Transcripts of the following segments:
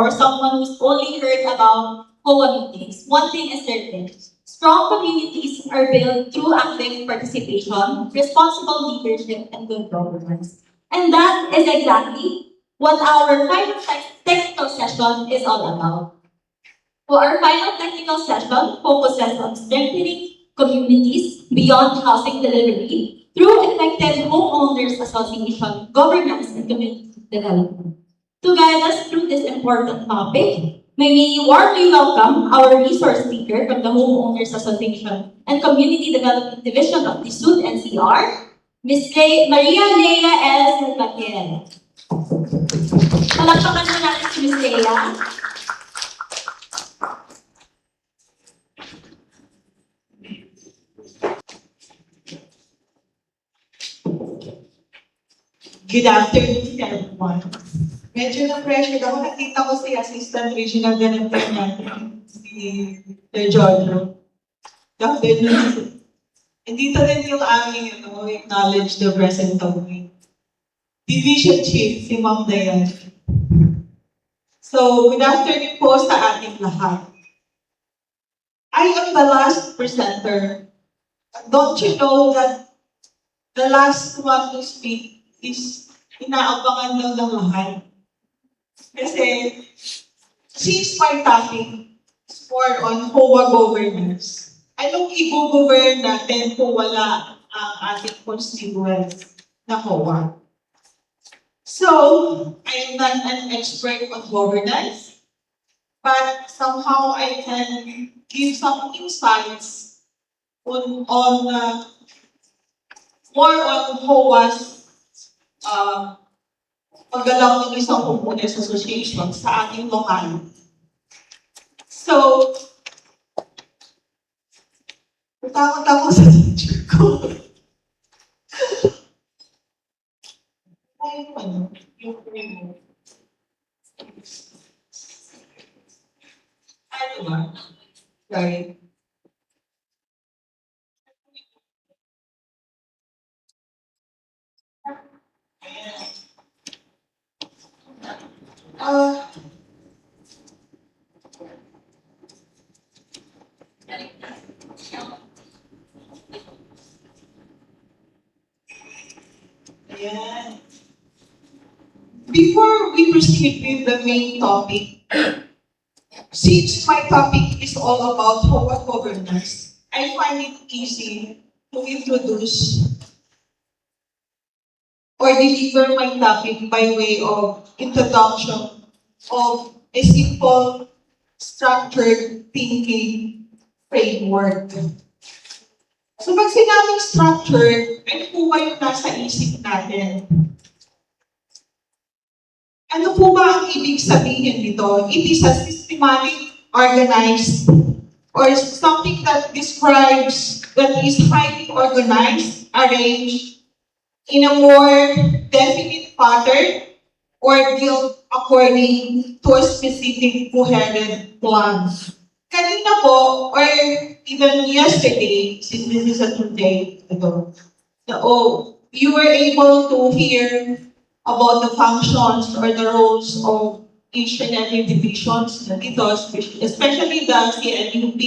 or someone who's only heard about COA meetings, one thing is certain. Strong communities are built through active participation, responsible leadership, and good governance. And that is exactly what our final technical session is all about. So our final technical session focuses on strengthening communities beyond housing delivery through effective homeowners association, governance, and community development. To guide us through this important topic, may we warmly welcome our resource speaker from the Homeowners Association and Community Development Division of the SUD NCR, Maria Leia L. Salvatiel. Palakpakan mo natin si Ms. Leia. Good afternoon, everyone. Medyo na-pressured ako. Nakita ko si Assistant Regional Director natin, si Jojo. Good afternoon. And dito rin yung aming acknowledge the present of me. Division Chief, si Ma'am Dayan. So, good afternoon po sa ating lahat. I am the last presenter. Don't you know that the last one to speak is inaabangan daw ng lahat? Kasi, since my topic is more on HOA governance, anong i-govern natin kung wala ang ating constituents na HOA? So, I am not an expert on governance, but somehow I can give some insights on more on HOA's paggalaw ng isang homeowners association sa ating lokal. So, natakot ako sa teacher ko. Ano ba? Sorry. Ayan. Before we proceed with the main topic, since my topic is all about HOA governance, I find it easy to introduce or deliver my topic by way of introduction of a simple structured thinking framework. So pag sinabing structured, ano po ba yung nasa isip natin? Ano po ba ang ibig sabihin nito? It is a systematic, organized, or something that describes that is highly organized, arranged in a more definite pattern, or built according to a specific coherent plan. Kanina po, or even yesterday, since this is a Tuesday ago, you were able to hear about the functions or the roles of each and every divisions dito, especially the CNUP,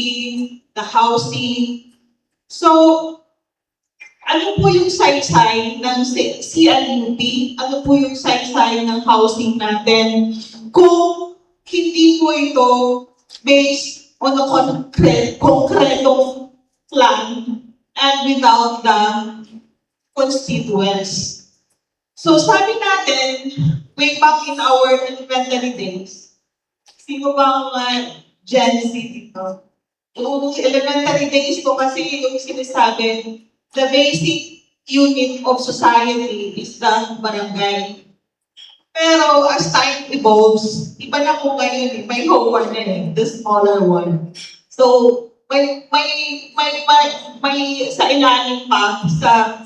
the housing. So, ano po yung saysay ng CNUP? Ano po yung saysay ng housing natin? Kung hindi po ito based on a concretong plan and without the constituents. So sabi natin, way back in our elementary days, sino bang Gen Z dito? Yung elementary days ko kasi yung sinasabi, the basic unit of society is the barangay. Pero as time evolves, iba na po ngayon, may HOA na the smaller one. So, may sa ilalim pa, sa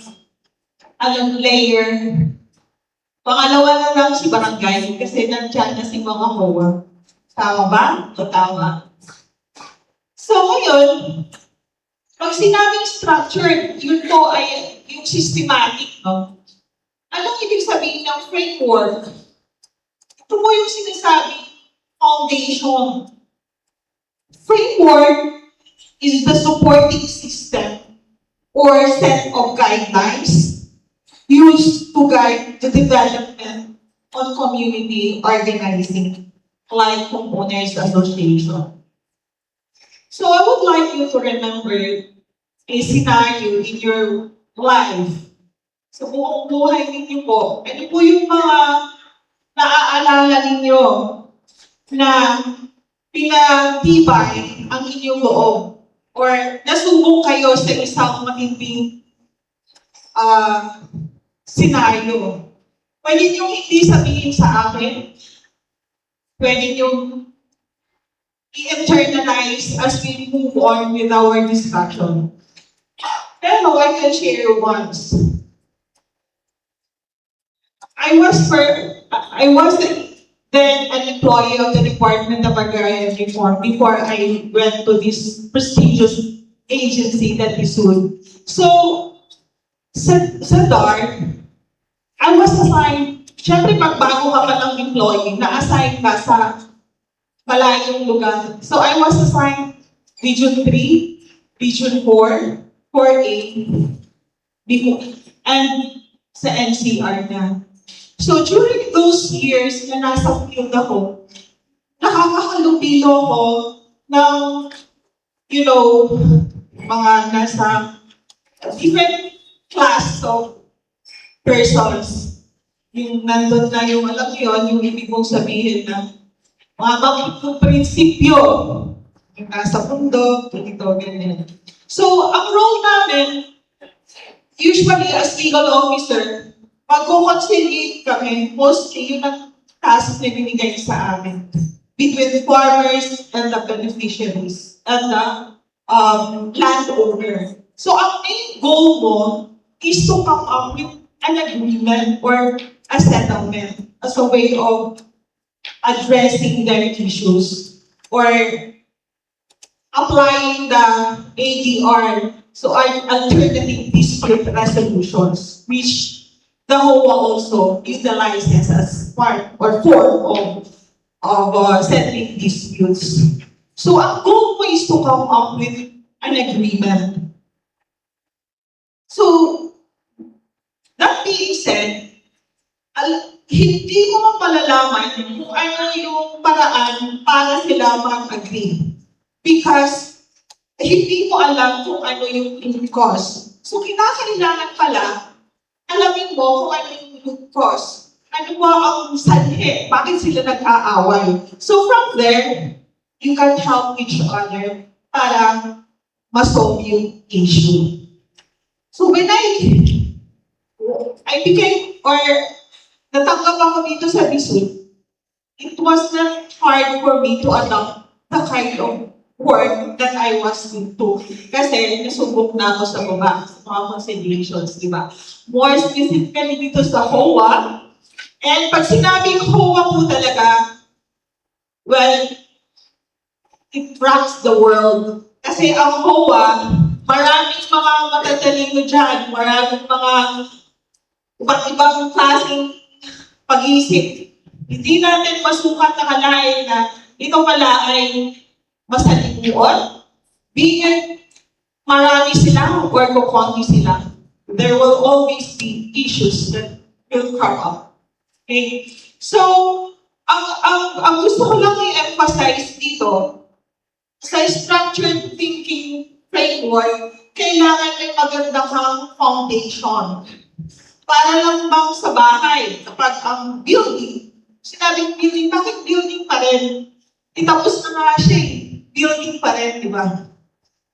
layer, pangalawa na lang si barangay kasi nandyan na si mga HOA. Tama ba? O tama? So ngayon, pag sinabing structured, yun po ay yung systematic, no? Anong ibig sabihin ng framework? Ito po yung sinasabi foundation. Framework is the supporting system or set of guidelines used to guide the development on community organizing, like homeowners association. So I would like you to remember a scenario in your life. Sa buong buhay ninyo po, ano po yung mga naaalala ninyo na pinagtibay ang inyong loob or nasubok kayo sa isang matinding senaryo. Pwede nyo hindi sabihin sa akin, pwede nyo i-internalize as we move on with our discussion. Pero I can share once. I was then an employee of the Department of Agrarian Reform before I went to this prestigious agency that is SUD. So, sa DAR, I was assigned, syempre pag bago ka pa ng employee, na-assign ka sa malayong lugar. So, I was assigned Region 3, Region 4, 4A, and sa NCR na. So during those years na nasa field ako, nakakahalubilo ko ng, mga nasa different class of persons. Yung nandun na yung, alam niyo yun, yung ibig mong sabihin na mga magiging prinsipyo. Yung nasa mundo, ganito, ganyan. So, ang role namin, usually as legal officer, magko-conciliate kami, mostly yun ang task na binigay sa amin between farmers and the beneficiaries and the landowner. So, ang main goal mo is to come up with an agreement or a settlement as a way of addressing their issues or applying the ADR, so alternative dispute resolutions, which the HOA also utilizes as part or form of settling disputes. So ang goal mo is to come up with an agreement. So, that being said, hindi mo malalaman kung ano yung paraan para sila mag-agree. Because hindi mo alam kung ano yung cause. So, kinakailangan pala alamin mo kung ano yung root cause. Ano ba ang sanhi? Bakit sila nag-aaway? So from there, you can help each other para ma-solve yung issue. So when I became, or natanggap ako dito sa BISUD, it was not hard for me to adopt the kind of work that I was into. Kasi nasubok na ako sa baba, sa mga conciliations, di ba? More specifically dito sa HOA. And pag sinabing HOA po talaga, well, it rocks the world. Kasi ang HOA, maraming mga matatalino dyan, maraming mga iba't ibang klaseng pag-iisip. Hindi natin masukat na kalain na ito pala ay masalimuot, being marami sila or kukonti sila. There will always be issues that will come up. Okay? So, ang gusto ko lang i-emphasize dito, sa structured thinking framework, kailangan may maganda kang foundation. Para lang bang sa bahay, kapag ang building, sinabing building, bakit building pa rin? Itapos na nga siya building pa rin, di ba?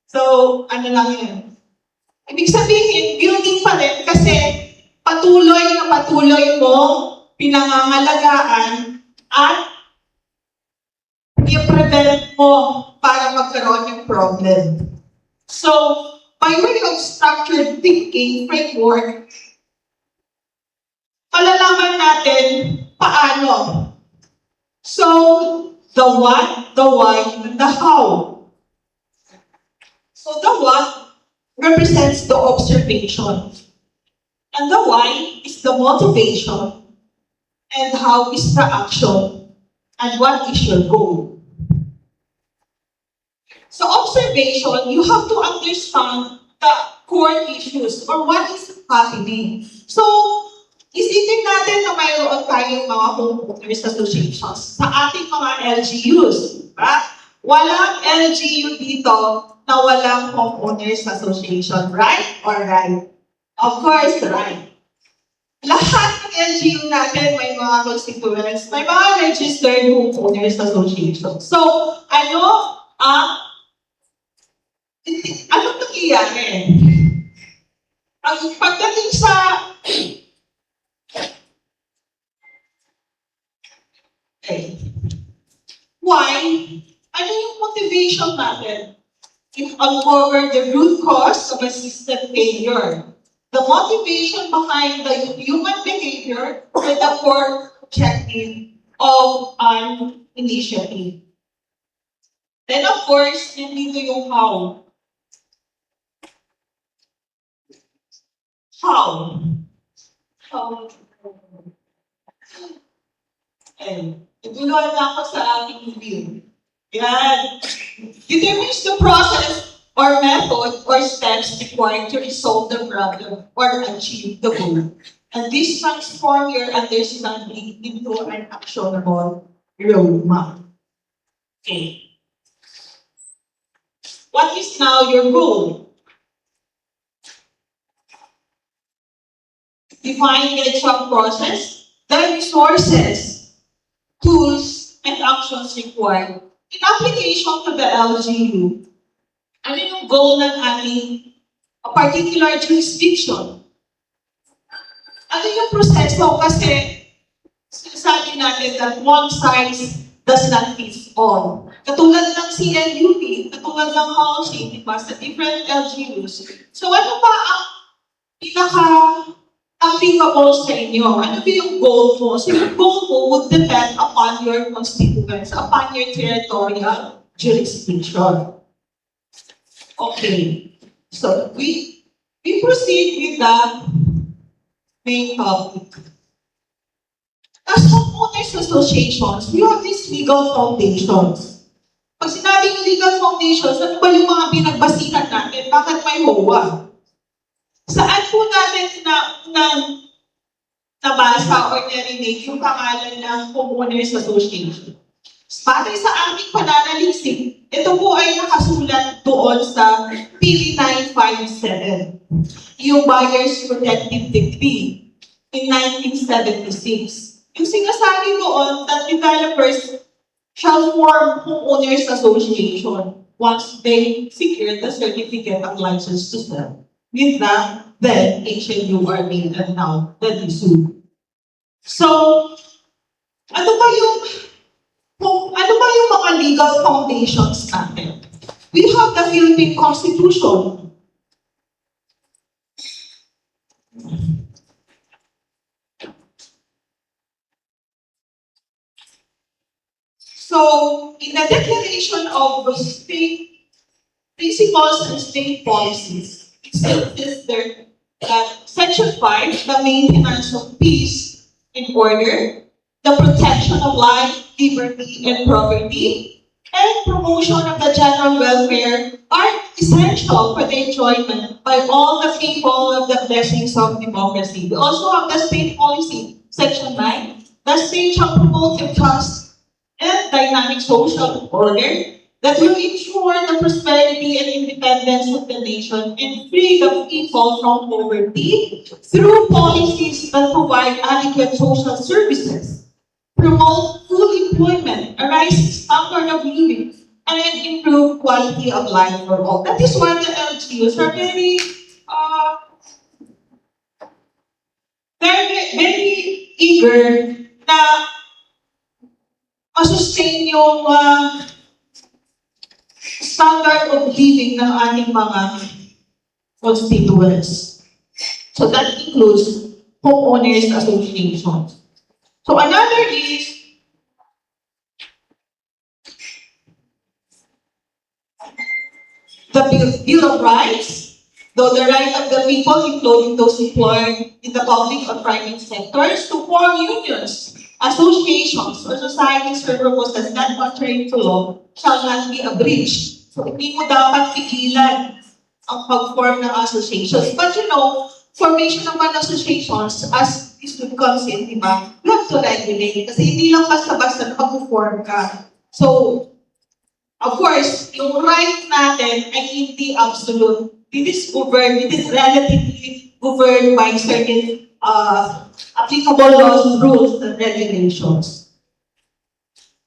So, ano lang yun. Ibig sabihin, building pa rin kasi patuloy mo pinangangalagaan at i-prevent mo para magkaroon ng problem. So, by way of structured thinking framework, malalaman natin paano. So, the what, the why, and the how. So the what represents the observation. And the why is the motivation. And how is the action. and what is your goal? So observation, you have to understand the core issues or what is happening. So, isipin natin na mayroon tayong mga homeowners associations sa ating mga LGUs. Diba? Walang LGU dito na walang homeowners association, right or right? Of course, right. Lahat ng LGU natin may mga constituents, may mga registered homeowners association. So, anong nangyayari? Ang pagdating sa why? Ano yung motivation natin? It uncover the root cause of a system failure. The motivation behind the human behavior with the core objective of an initiative. Then of course, nandito yung how. How? How? Naguluhan na ako sa aking review. Yan. Determines the process or method or steps required to resolve the problem or achieve the goal. And this transform your understanding into an actionable roadmap. Okay. What is now your goal? Define the job process, the resources, tools, and actions required in application to the LGU. Ano yung goal ng ating particular jurisdiction? Ano yung proseso? Kasi sinasabi natin that one size does not fit all. Katulad ng CNUP, katulad ng housing, diba, sa different LGUs. So ano ba ang pinaka-applicable sa inyo? Ano ba yung goal mo? So yung goal mo would depend upon your constituents, upon your territorial jurisdiction. Okay. So we proceed with the main topic. As homeowners associations, we have these legal foundations. Pag sinabing legal foundations, ano ba yung mga binagbasihan natin? Bakit may HOA? Saan po natin nabasa or narinig yung pangalan ng homeowners association? Batay sa aming pananalisik, ito po ay nakasulat doon sa PB 957, yung Buyer's Protective Decree in 1976. Yung sinasabi doon that developers shall form homeowners association once they secure the certificate of license to sell. With that, then HLU are made and now the DSU. So, ano ba yung mga legal foundations natin? We have the Philippine Constitution. So, in the Declaration of State Principles and State Policies, it says there that Section 5, the maintenance of peace and order, the protection of life, liberty, and property, and promotion of the general welfare are essential for the enjoyment by all the people of the blessings of democracy. We also have the state policy, Section 9. The state shall promote a just and dynamic social order that will ensure the prosperity and independence of the nation and free the people from poverty through policies that provide adequate social services, promote full employment, a rising standard of living, and improve quality of life for all. That is why the LGUs are very eager na masustain yung standard of living ng ating mga constituents. So that includes homeowners associations. So another is the Bill of Rights, though the right of the people, including those employed in the public or private sectors, to form unions associations or societies or proposals not contrary to law shall not be abridged. So, hindi mo dapat pigilan ang pag-form ng associations. But you know, formation naman ng associations, as this would comes in, di ba? You have to regulate. Kasi hindi lang basta-basta na mag-form ka. So, of course, yung right natin ay hindi absolute. It is relatively governed by certain applicable laws, rules, and regulations.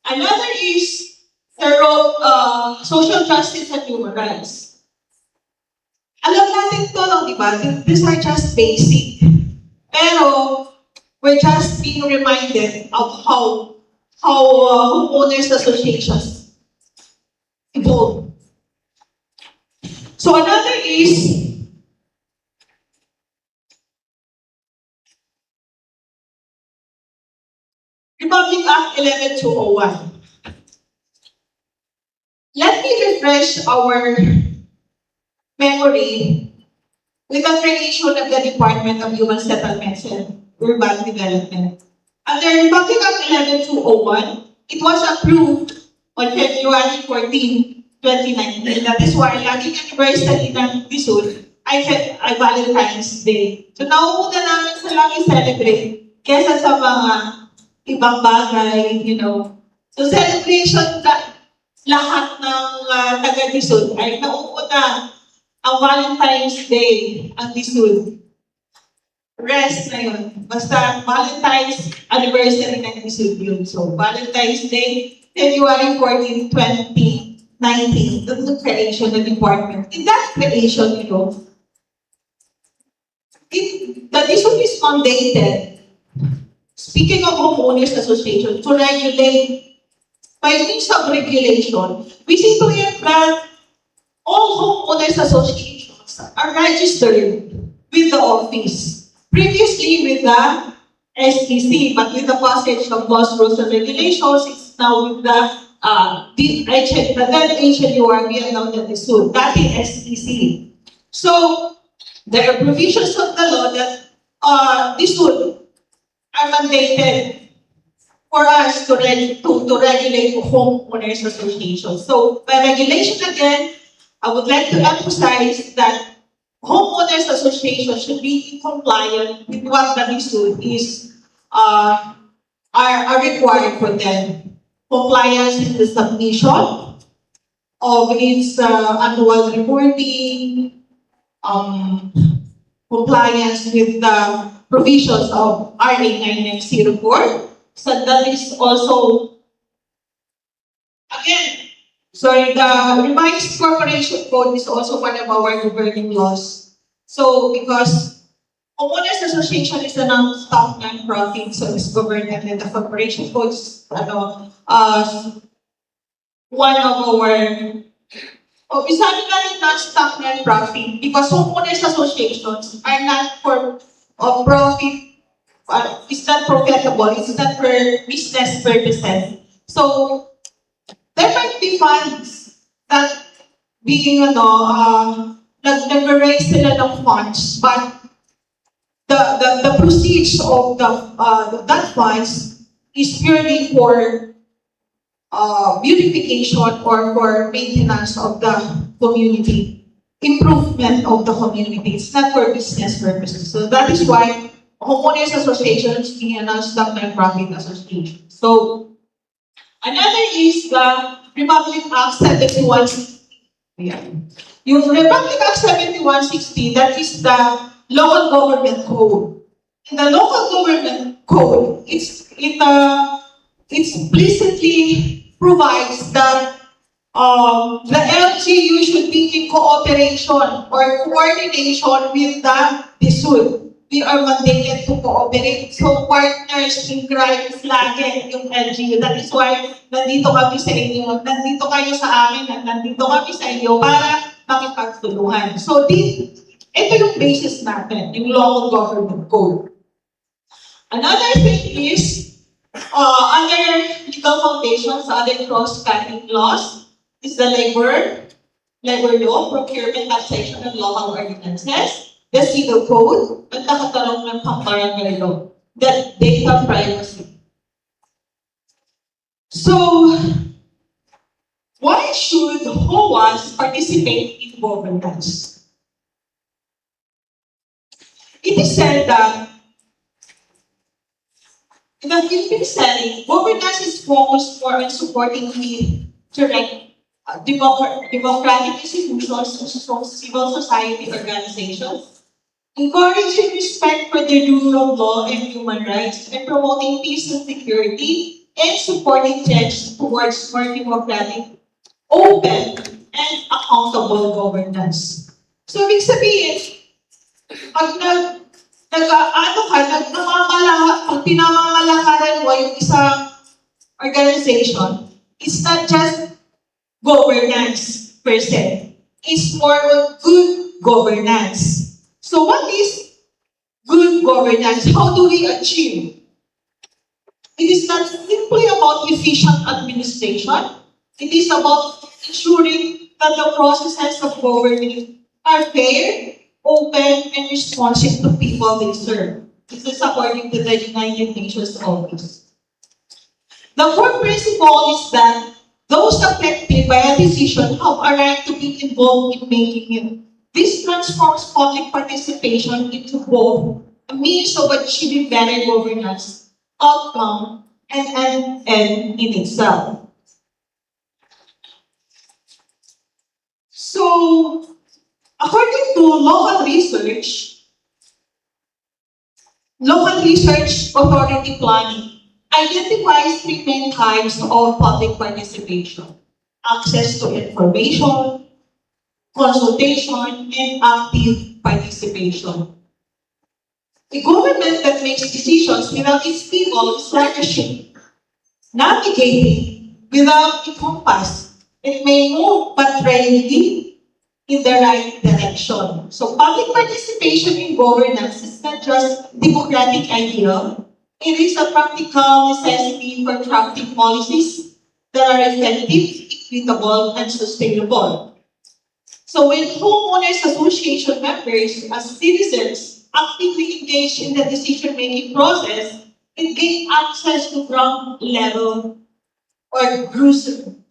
Another is the role, social justice and human rights. Alam natin to, no, di ba? These are just basic. Pero, we're just being reminded of how homeowners associations evolve. So another is Republic Act 11201. Let me refresh our memory with the creation of the Department of Human Settlements and Urban Development. Under Republic Act 11201, it was approved on February 14, 2019. That is why laging anniversary ng DSUD ay Valentine's Day. So nauuna namin sa lang i-celebrate kesa sa mga ibang bagay, you know. So celebration lahat ng taga-DSUD ay nauuna ang Valentine's Day, ang DSUD. Rest na yun. Basta Valentine's anniversary ng DSUD yun. So Valentine's Day, February 14, 2019, the creation of the department. In that creation, you know, the DSUD is mandated, speaking of homeowners association, to regulate by means of regulation. We see to it that all homeowners associations are registered with the office. Previously with the SEC, but with the passage of laws, rules, and regulations, it's now with the then HLURB and now the DSUD, that is SEC. So, there are provisions of the law that DSUD are mandated for us to regulate homeowners associations. So, by regulation again, I would like to emphasize that homeowners associations should be compliant with what the DSUD is are required for them. Compliance in the submission of its annual reporting, compliance with the provisions of RA 9904. So that is also, again, the revised corporation code is also one of our governing laws. So, because homeowners association is a non-stock non-profit, so it's governed under the corporation code. One of our, sabi natin non-stock non-profit because homeowners associations are not for profit. It's not profitable. It's not for business purposes. So, there might be funds that being, nag-raise sila ng funds, but the proceeds of that funds is purely for beautification or for maintenance of the community, improvement of the community. It's not for business purposes. So that is why homeowners associations being a non-stock non-profit association. So another is the Republic Act 7160. Yeah. Yung Republic Act 7160, that is the local government code. In the local government code, it explicitly provides that the LGU should be in cooperation or coordination with the DSUD. We are mandated to cooperate. So, partners in crime is lagi yung LGU. That is why nandito kami sa inyo, nandito kayo sa amin, at nandito kami sa inyo para makipagtulungan. So, ito yung basis natin, yung local government code. Another thing is, under legal foundations, other cross-cutting laws, is the labor law, procurement, taxation, and local ordinances. The civil code, at nakatarong ng pang-barangay law, that data privacy. So, why should HOAs participate in governance? It is said that in the Philippine setting, governance is focused more on supporting the direct democratic institutions, civil society organizations, encouraging respect for the rule of law and human rights, and promoting peace and security, and supporting change towards more democratic, open, and accountable governance. So, ibig sabihin, pag pag pinamamalakaran mo yung isang organization, it's not just governance per se. It's more of good governance. So what is good governance? How do we achieve? It is not simply about efficient administration. It is about ensuring that the processes of governing are fair, open, and responsive to people they serve. This is according to the United Nations Office. The core principle is that those affected by a decision have a right to be involved in making it. This transforms public participation into both a means of achieving better governance, outcome, and an end in itself. So, according to local research authority planning identifies three main types of public participation: access to information, consultation, and active participation. A government that makes decisions without its people is like a ship navigating without a compass. It may move but rarely in the right direction. So public participation in governance is not just democratic ideal, it is a practical necessity for crafting policies that are effective, equitable, and sustainable. So when homeowners association members as citizens actively engage in the decision-making process, it gains access to ground level or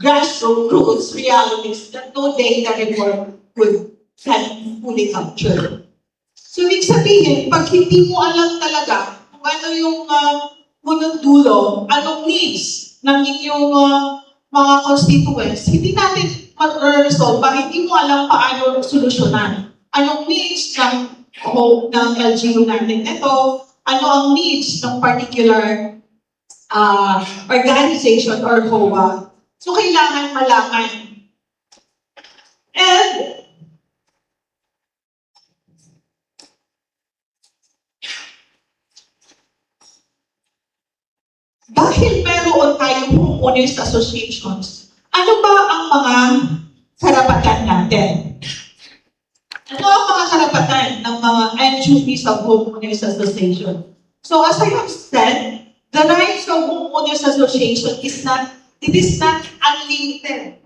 grassroots realities that no data report can fully capture. So, ibig sabihin, pag hindi mo alam talaga kung ano yung munong dulo, anong needs ng inyong mga constituents, hindi natin mag-resolve pag hindi mo alam paano solusyonan. Anong needs ng LGU natin ito, ano ang needs ng particular organization or HOA. So, kailangan malaman. And dahil meron tayong homeowners associations, ano ba ang mga karapatan natin? Ano ang mga karapatan ng mga NGOs of homeowners association? So as I have said, the rights of homeowners association is not unlimited.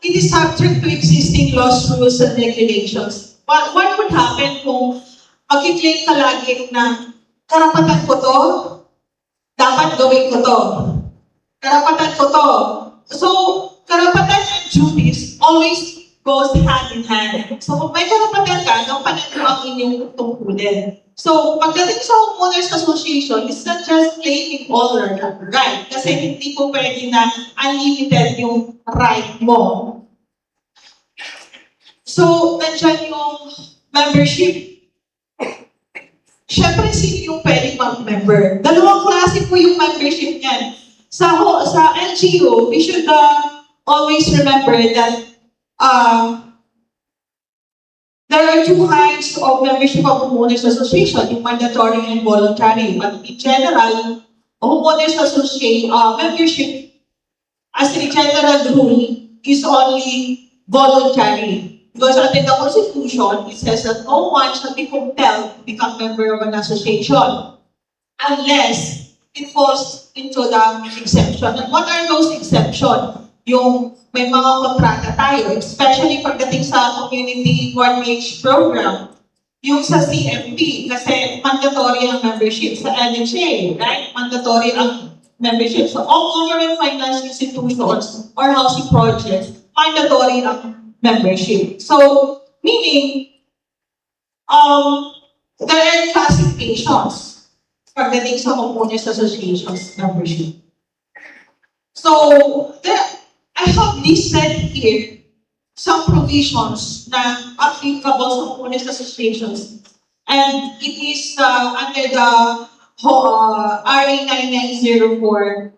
It is subject to existing laws, rules, and regulations. But what would happen kung mag-claim ka lagi na karapatan ko to, dapat gawin ko to. Karapatan ko to. So, karapatan and duties always goes hand in hand. So, kung may karapatan ka, gampanan mo ang inyong tungkulin. So, pagdating sa homeowners association, it's not just claiming all your right. Kasi hindi po pwede na unlimited yung right mo. So, nandiyan yung membership. Siyempre, sino yung pwedeng mag-member? Dalawang klase po yung membership niyan. Sa NGO, we should always remember that there are two kinds of membership of homeowners association, yung mandatory and voluntary. But in general, homeowners association membership, as a general rule, is only voluntary. Because under the Constitution, it says that no one shall be compelled to become member of an association unless it falls into the exception. And what are those exceptions? Yung may mga kontrata tayo, especially pagdating sa community mortgage program, yung sa CMP, kasi mandatory ang membership sa NHA, right? Mandatory ang membership. So all government financed institutions or housing projects, mandatory ang membership. So, meaning, there are classifications pagdating sa homeowners associations membership. So, I have listed here some provisions na applicable sa homeowners associations. And it is under the RA 9904.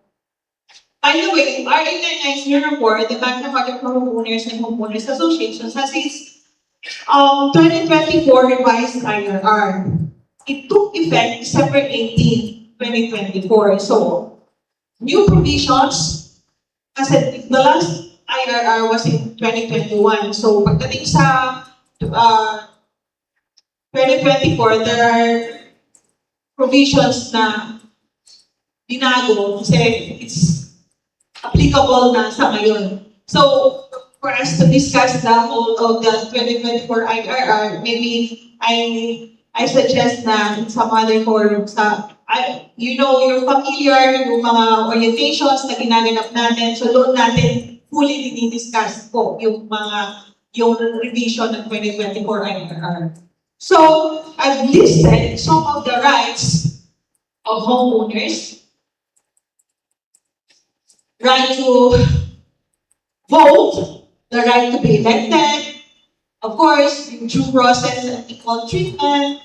By the way, RA 9904, the Magna Carta for Homeowners and Homeowners Associations, has its 2024 revised IRR. It took effect December 18, 2024. So, new provisions, kasi the last IRR was in 2021. So, pagdating sa 2024, there are provisions na binago kasi it's applicable na sa ngayon. So, for us to discuss the whole of the 2024 IRR, maybe I suggest na in some other forum you're familiar yung mga orientations na ginaganap natin. So, doon natin fully dinidiscuss po yung revision ng 2024 IRR. So, I've listed some of the rights of homeowners. Right to vote, the right to be elected, of course, due process and equal treatment,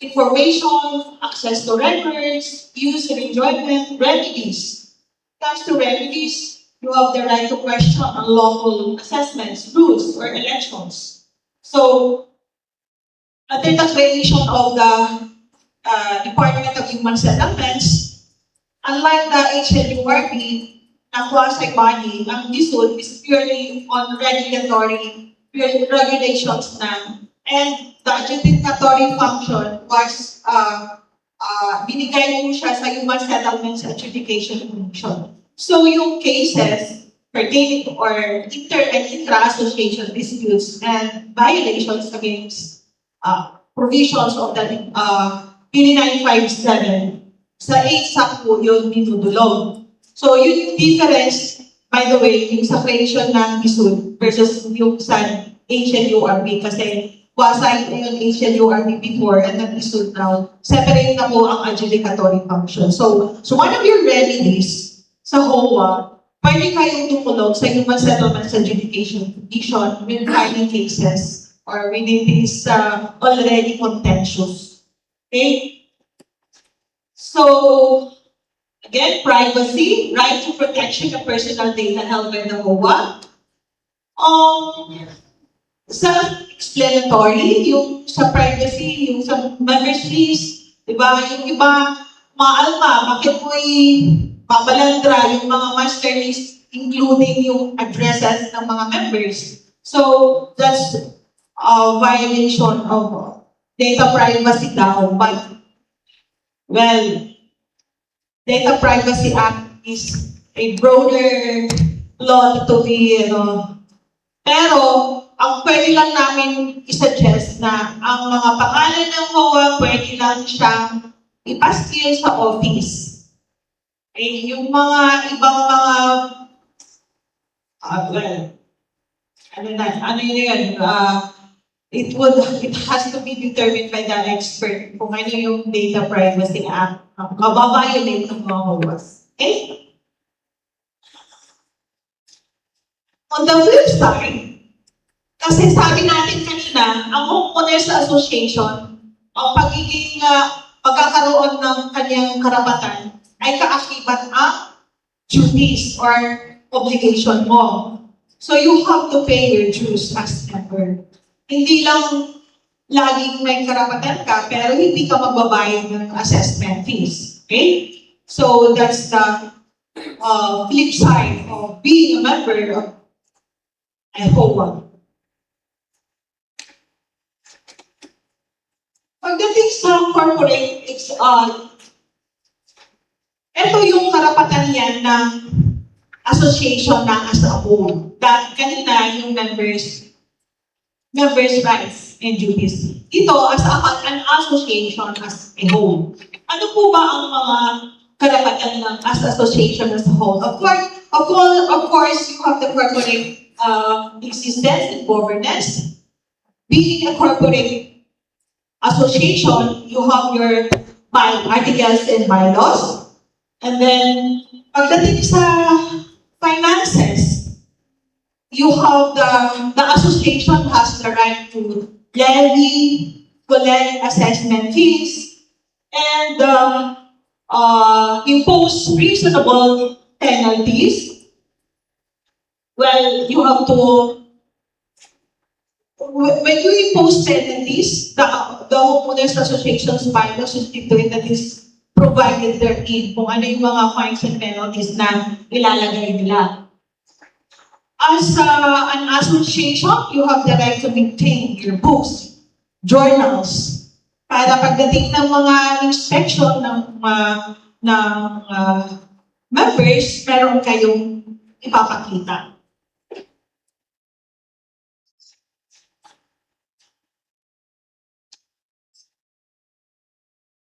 information, access to records, use and enjoyment, remedies. Comes to remedies, you have the right to question unlawful assessments, rules, or elections. So, under the creation of the Department of Human Settlements, unlike the HLURB, na quasi-body, ang DSUD is purely on regulations na. And the adjudicatory function was binigay mo siya sa Human Settlements Adjudication Commission. So yung cases pertaining or inter- and intra-association disputes and violations against provisions of the Bill 957 sa 8 sakpo yun dinudulog. So yun yung difference, by the way, yung sa creation ng DSUD versus yung sa HLURB kasi wasay na yung HLURB before and nag-DSUD now. Separate na po ang adjudicatory function. So one of your remedies sa HOA, pwede kayong tumulog sa Human Settlements Adjudication Commission with filing cases or within these already contentious. Okay? So, again, privacy, right to protection of personal data held by the HOA. Self-explanatory, yung sa privacy, yung sa members fees, di ba? Yung iba, maalma, bakit mo'y babalandra yung mga master list, including yung addresses ng mga members. So, that's a violation of data privacy daw, but well, Data Privacy Act is a broader law to be, pero ang pwede lang namin isuggest na ang mga pangalan ng HOA pwede lang siyang ipaskil sa office. Eh, yung mga ibang mga, it has to be determined by the expert kung ano yung Data Privacy Act mababiolate ng mga HOAs. Okay? On the flip side, kasi sabi natin kanina, ang Homeowners Association, ang pagiging pagkakaroon ng kanyang karapatan ay kaakibat ang duties or obligation mo. So you have to pay your dues as member. Hindi lang laging may karapatan ka, pero hindi ka magbabayad ng assessment fees. Okay? So that's the flip side of being a member of HOA. Pagdating sa corporate, ito yung karapatan yan ng association na as a whole. Dahil kanina yung members' rights and duties. Ito as an association as a whole. Ano po ba ang mga karapatan lang as association as a whole. Of course, you have the corporate existence and governance. Being a corporate association, you have your articles and bylaws. And then, pagdating sa finances, you have the association has the right to levy, collect assessment fees, and impose reasonable penalties. Well, you have to, when you impose penalties, the homeowners association's bylaws is to it that is provided therein kung ano yung mga fines and penalties na ilalagay nila. As an association, you have the right to maintain your books, journals, para pagdating ng mga inspection ng members, meron kayong ipapakita.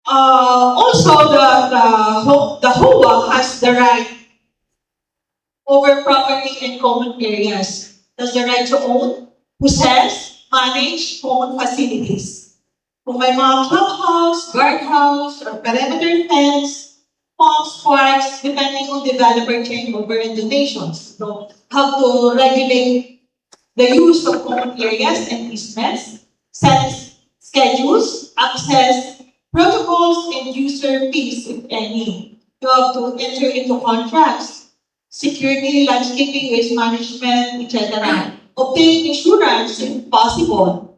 Also, the HOA has the right over property and common areas. Has the right to own, possess, manage common facilities. Kung may mga clubhouse, guardhouse, or perimeter fence, ponds, parks, depending on developer turnover and donations. So, how to regulate the use of common areas and easements, set schedules, access, protocols, and user fees, if any. You have to enter into contracts, security, landscaping, waste management, etc. Obtain insurance if possible.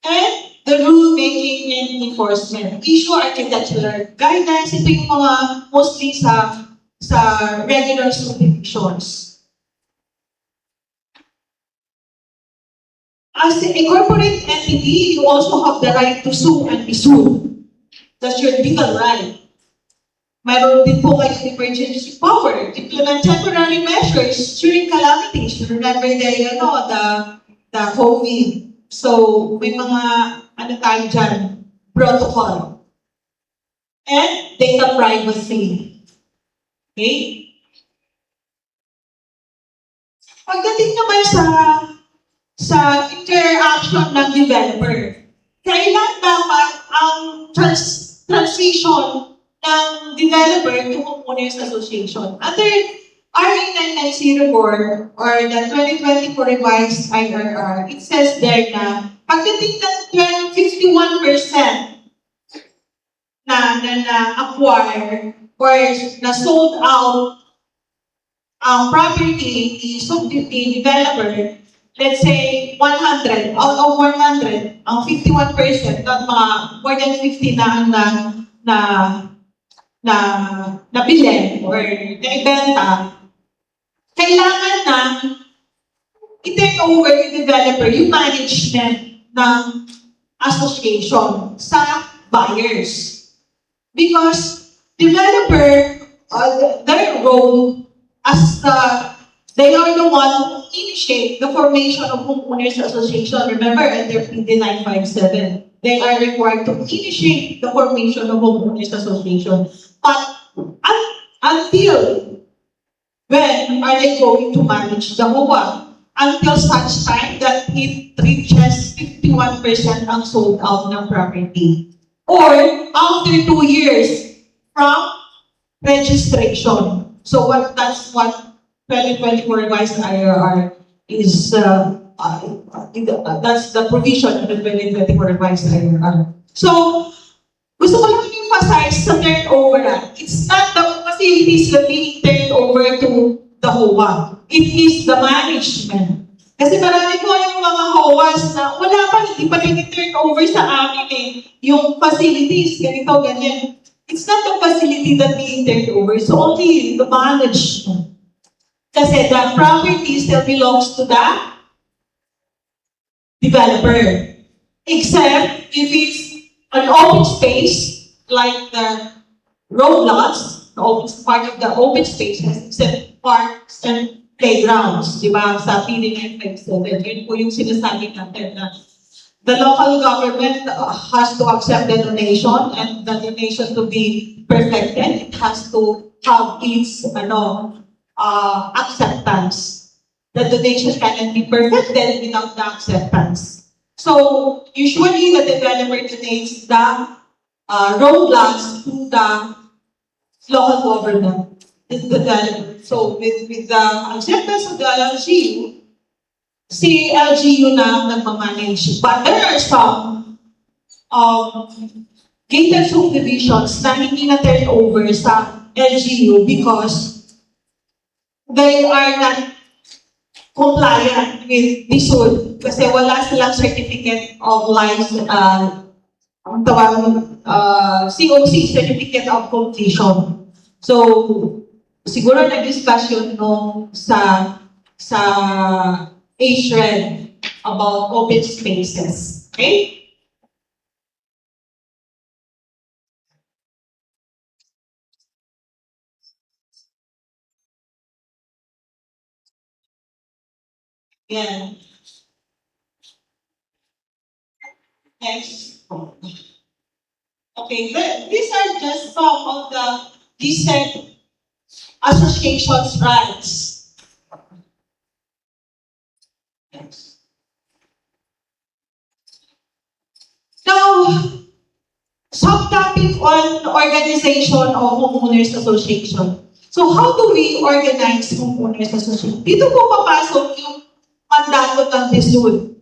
And the rule making and enforcement. Issue architectural guidelines. Ito yung mga mostly sa regular subdivisions. As a corporate entity, you also have the right to sue and be sued. That's your legal right. Mayroon din po kayong emergency power. Implement temporary measures during calamities. Remember the COVID. So, may mga, tayo dyan, protocol. And data privacy. Okay? Pagdating naman sa interaction ng developer, kailan dapat ang transition ng developer to homeowners association? Under RA 9904 or the 2024 revised IRR, it says there na pagdating ng 51% na acquire or na sold out ang property ni developer, let's say 100, out of 100, ang 51%, at mga more than 50 na nabili or naibenta, kailangan na i-take over yung developer yung management ng association sa buyers. Because developer, their role as they are the one who initiate the formation of homeowners association. Remember, under PD 957, they are required to initiate the formation of homeowners association. But until when are they going to manage the HOA? Until such time that it reaches 51% ang sold out ng property. Or after 2 years from registration. So that's what 2024 revised IRR is, that's the provision of the 2024 revised IRR. So, gusto ko lang emphasize sa turnover. It's not the facilities that being turned over to the HOA. It is the management. Kasi marami po yung mga HOAs na wala pa, hindi pa rin-turn over sa amin yung facilities, ganito, ganyan. It's not the facility that being turned over, it's only the management. Kasi the property still belongs to the developer. Except if it's an open space, like the road lots, the open part of the open spaces, except parks and playgrounds, di ba? Sa PD 957, yun po yung sinasabi natin na the local government has to accept the donation, and the donation to be perfected, it has to have its acceptance. The donation cannot be perfected without the acceptance. So usually the developer donates the roadblocks to the local government, the developer. So with the acceptance of the LGU, si LGU na nagmamanage. But there are some gated subdivisions na hindi na turn over sa LGU because they are not compliant with DSUD kasi wala silang certificate of license, ang tawag, COC, Certificate of Completion. So, siguro nag-discuss yun nung sa HRED about open spaces. Okay? Yan. Next. Okay, these are just some of the decent associations' rights. Yes. Now, subtopic on organization of homeowners association. So how do we organize homeowners association? Dito po papasok yung mandato ng DSUD.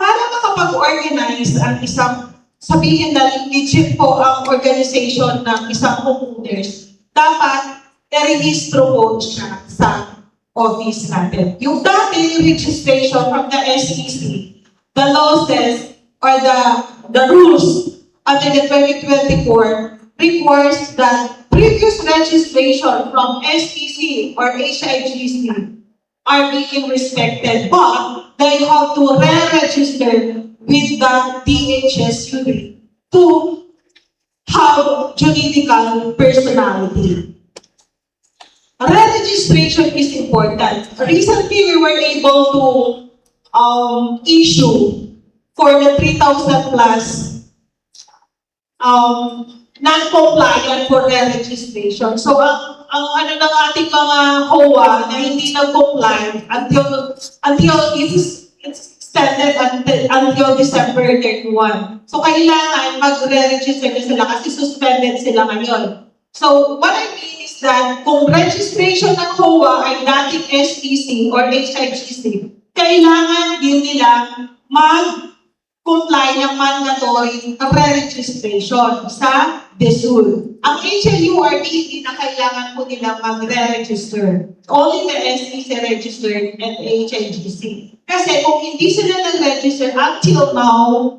Para makapag-organize ang isang, sabihin na legit po ang organization ng isang homeowners, dapat i-rehistro po siya sa office natin. Yung dati registration from the SEC, the law says, or the rules under the 2024 requires that previous registration from SEC or HIGC are being respected, but they have to re-register with the DHSU to have juridical personality. Re-registration is important. Recently, we were able to issue for the 3,000 plus non-compliant for re-registration. So, ang ano ng ating mga HOA na hindi nag-comply until it's extended until December 31. So, kailangan mag-re-register na sila kasi suspended sila ngayon. So, what I mean is that kung registration ng HOA ay dating SEC or HIGC, kailangan din nila mag-comply ng mandatory re-registration sa DSUD. Ang HLURD, hindi na kailangan po nila mag-re-register. Only the SEC registered and HIGC. Kasi kung hindi sila nag-register until now,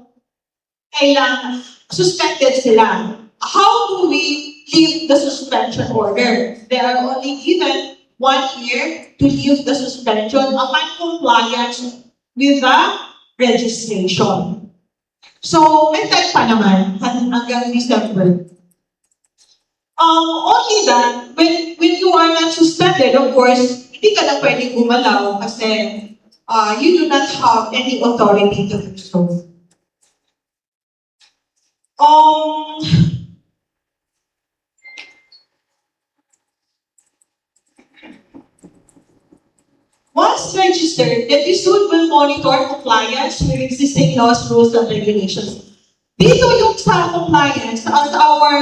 kailangan suspended sila. How do we lift the suspension order? They are only given 1 year to lift the suspension upon compliance with the registration. So, may time pa naman hanggang December. Only that, when you are not suspended, of course, hindi ka na pwedeng gumalaw kasi you do not have any authority to do so. Once registered, the DSUD will monitor compliance with existing laws, rules, and regulations. Dito yung sa compliance, as our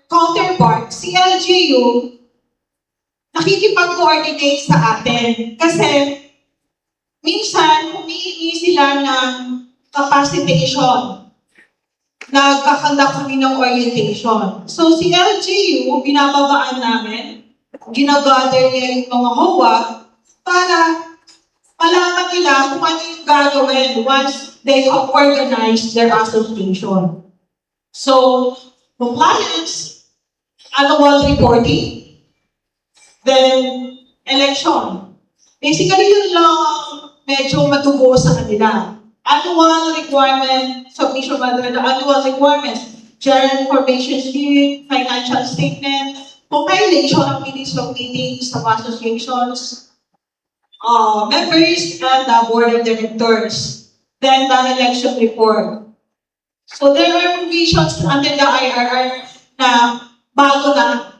counterpart, si LGU, nakikipag-coordinate sa atin. Kasi, minsan, humihingi sila ng capacitation. Nagkakandak kami ng orientation. So, si LGU, binababaan namin, ginagather niya yung mga HOA, para malaman nila kung ano yung gagawin once they have organized their association. So, compliance, annual reporting, then election. Basically, yun lang medyo matubo sa kanila. Annual requirement, submission of the annual requirements, general information sheet, financial statement, compilation of minutes of meetings of associations, members and the board of directors. then the election report. So there are provisions under the IRR na bago na,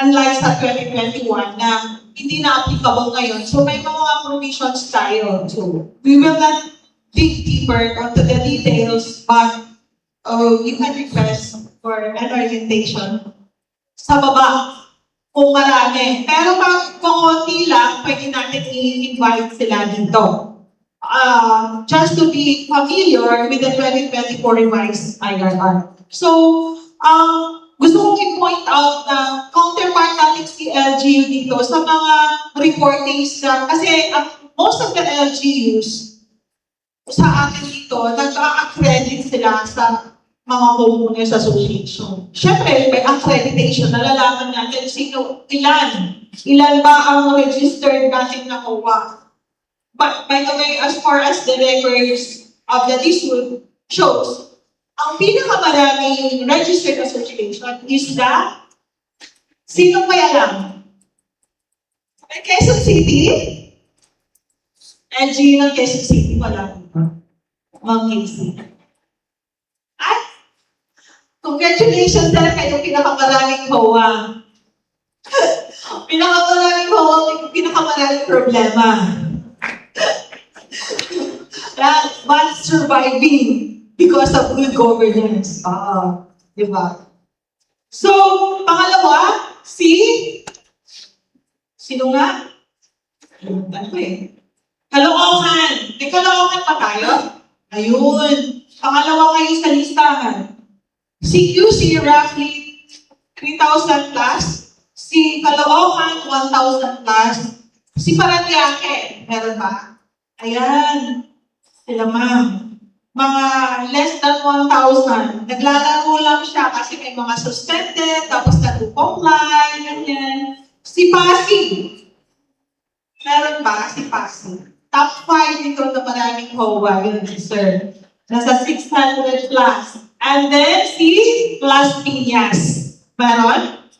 unlike sa 2021 na hindi na applicable ngayon. So may mga provisions tayo. So we will not dig deeper onto the details, but you can request for an orientation sa baba kung marami. Pero kung konti lang, pwede natin i-invite sila dito. Just to be familiar with the 2024 revised IRR. So, gusto kong i-point out na counterpart natin si LGU dito sa mga reportings na, kasi most of the LGUs sa atin dito, nag-accredit sila sa mga homeowners association. Siyempre, may accreditation, nalalaman natin ilan ba ang registered natin na COA. But by the way, as far as the records of the DSUD shows, ang pinakamaraming registered association is the, sino kaya lang? Quezon City? LG ng Quezon City pala. Ma'am Casey. At, congratulations dahil kayo pinakamaraming COA. Pinakamaraming COA, pinakamaraming problema. But surviving because of good governance. Di ba? So, pangalawa, sino nga? Ano eh? Caloocan. May Caloocan pa tayo? Ayun. Pangalawa kayo sa listahan. Si QC roughly 3,000 plus. Si Caloocan 1,000 plus. Si Paranaque, meron ba? Ayan. Sila ma'am. Mga less than 1,000. Naglalaro lang siya kasi may mga suspended, tapos nag-comply, ganyan. Si Pasig. Meron ba si Pasig? Top 5 dito na maraming COA. Yun, sir. Nasa 600 plus. And then si Las Piñas. Meron?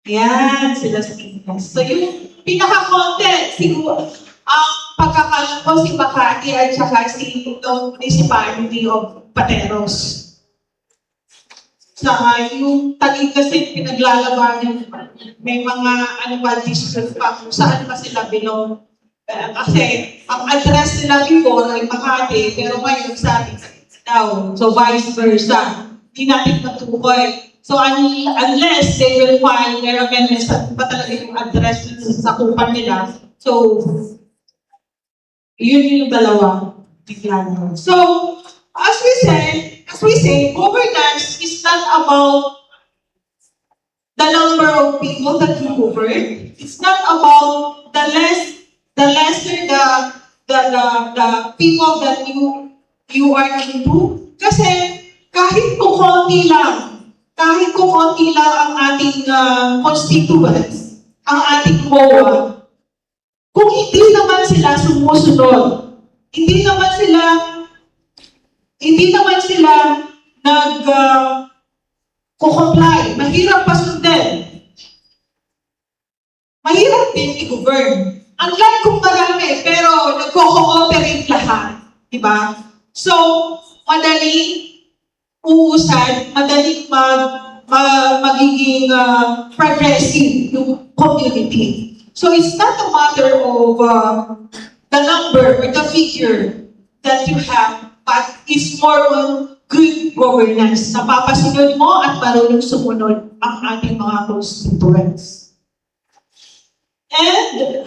Yan, sila sa Piñas. So yung pinaka-content, siguro, ang pagkakalang ko si Makati at saka si Municipality of Pateros. Sa yung Taguig kasi pinaglalabanan, may mga district pa kung saan pa sila belong. Kasi ang address nila before ay Makati, pero ngayon sabi daw. So vice versa. Hindi natin matukoy. So unless they will file their amendments at pa talaga yung address sa sakupan nila. So, yun yung dalawa. So, as we say, governance is not about the number of people that you govern. It's not about the lesser the people that you are into. Kasi kahit kukunti lang ang ating constituents, ang ating COA, kung hindi naman sila sumusunod, hindi naman sila nag-comply, mahirap pasundin. Mahirap din i-govern. Unlike kung marami, pero nagko-cooperate lahat. Diba? So, madaling uusad, madaling magiging progressive yung community. So it's not a matter of the number or the figure that you have, but it's more on good governance. Napapasunod mo at marunong sumunod ang ating mga constituents. And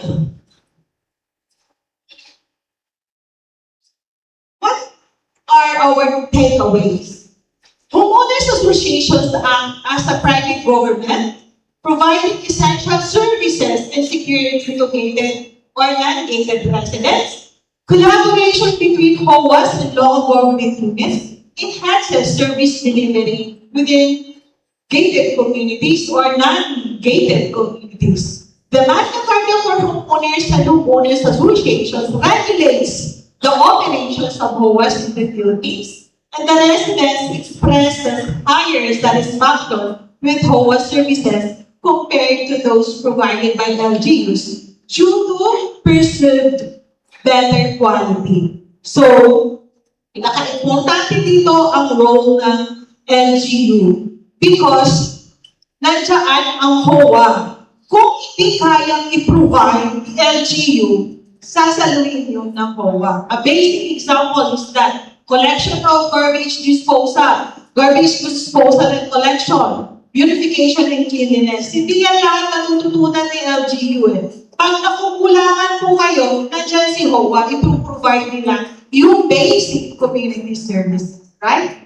what are our takeaways? Homeowners associations act as a private government, providing essential services and security to gated or non-gated residents. Collaboration between HOAs and local government units enhances service delivery within gated communities or non-gated communities. The Magna Carta for Homeowners and Homeowners Associations regulates the operations of HOAs in the Philippines, and the residents expresses higher satisfaction with HOA services compared to those provided by LGUs due to perceived better quality. So, pinaka-importante dito ang role ng LGU because nandiyan ang HOA. Kung hindi kayang i-provide LGU, sasaluhin yun ng HOA. A basic example is that collection of garbage disposal and collection, purification and cleanliness. Hindi yan lahat natututunan ni LGU eh. Pag nakukulangan po kayo, nandiyan si HOA, ipro-provide nila yung basic community services, right?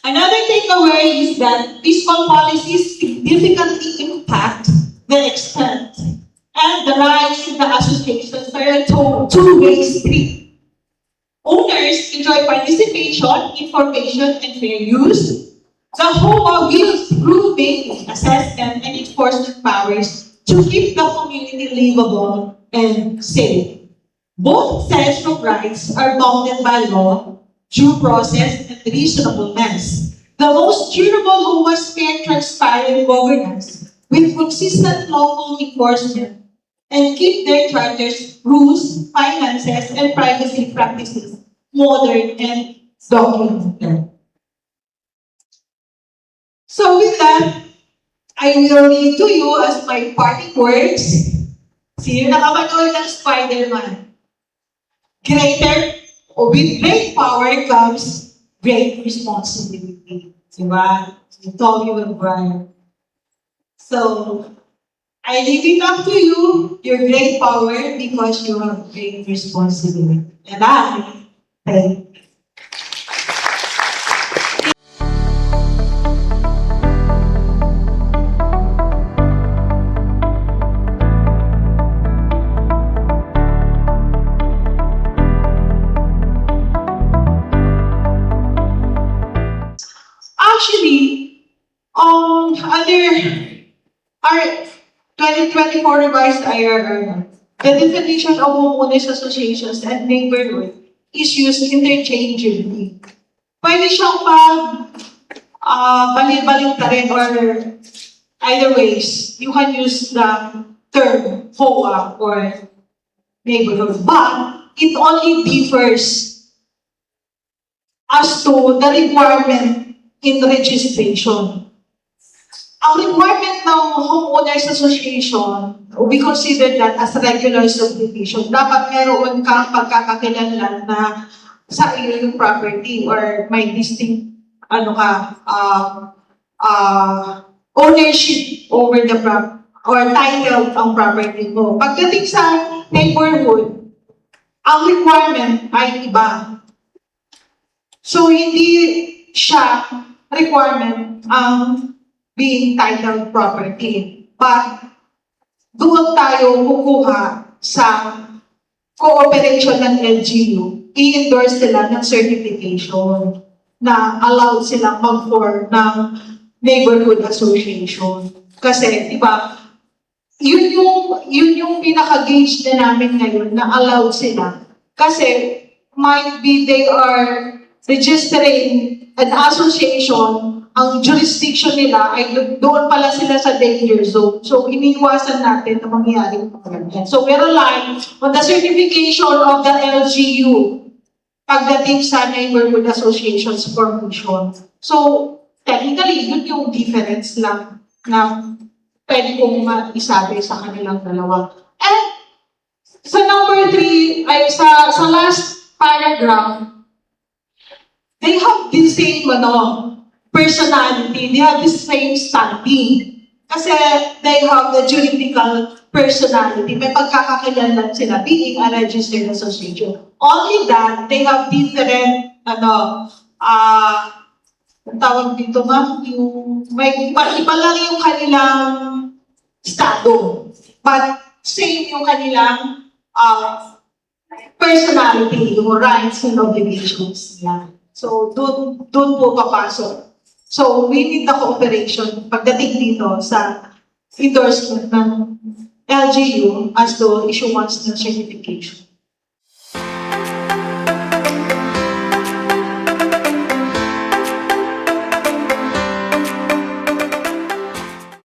Another takeaway is that fiscal policies significantly impact the extent and the rights of the associations are a two-way street. Owners enjoy participation, information, and fair use. The HOA wields rule-making, assessment, and enforcement powers to keep the community livable and safe. Both sets of rights are bounded by law, due process, and reasonableness. The most durable HOA is fair, transparent governance with consistent local enforcement and keep their charters, rules, finances, and privacy practices modern and documented. So with that, I will read to you as my parting words. Sino nakapanood ng Spider-Man? With great power comes great responsibility. Diba? Tommy O'Brien. So, I leave it up to you, your great power, because you have great responsibility. And I thank you. Actually, under our 2024 revised IRR, the definition of homeowners associations and neighborhood is used interchangeably. Pwede siyang balil-balil ta rin or either ways, you can use the term HOA or neighborhood. But it only differs as to the requirement in registration. Ang requirement ng homeowners association, we consider that as regular subdivision. Dapat meron kang pagkakakilanlan na sa iyo yung property or may distinct ownership over the property or title ang property mo. Pagdating sa neighborhood, ang requirement ay iba. So, hindi siya requirement ang being titled property. But, doon tayo kukuha sa cooperation ng LGU, i-endorse sila ng certification na allowed silang mag-form ng neighborhood association. Kasi, di ba, yun yung pinaka-gauge na namin ngayon na allowed sila. Kasi, might be they are registering an association, ang jurisdiction nila ay doon pala sila sa danger zone. So, iniiwasan natin na mangyari yung mga ganyan. So, we rely on the certification of the LGU pagdating sa neighborhood associations formation. So, technically, yun yung difference lang na pwede kong maisabi sa kanilang dalawa. And sa number 3, ay sa last paragraph, they have the same personality, they have the same standing. Kasi they have the juridical personality. May pagkakakilanlan sila being a registered association. Only that, they have different, tawag dito may iba lang yung kanilang estado. But same yung kanilang personality, yung rights and obligations. Yeah. So, doon po papasok. So, we need the cooperation pagdating dito sa endorsement ng LGU as to issuance ng certification.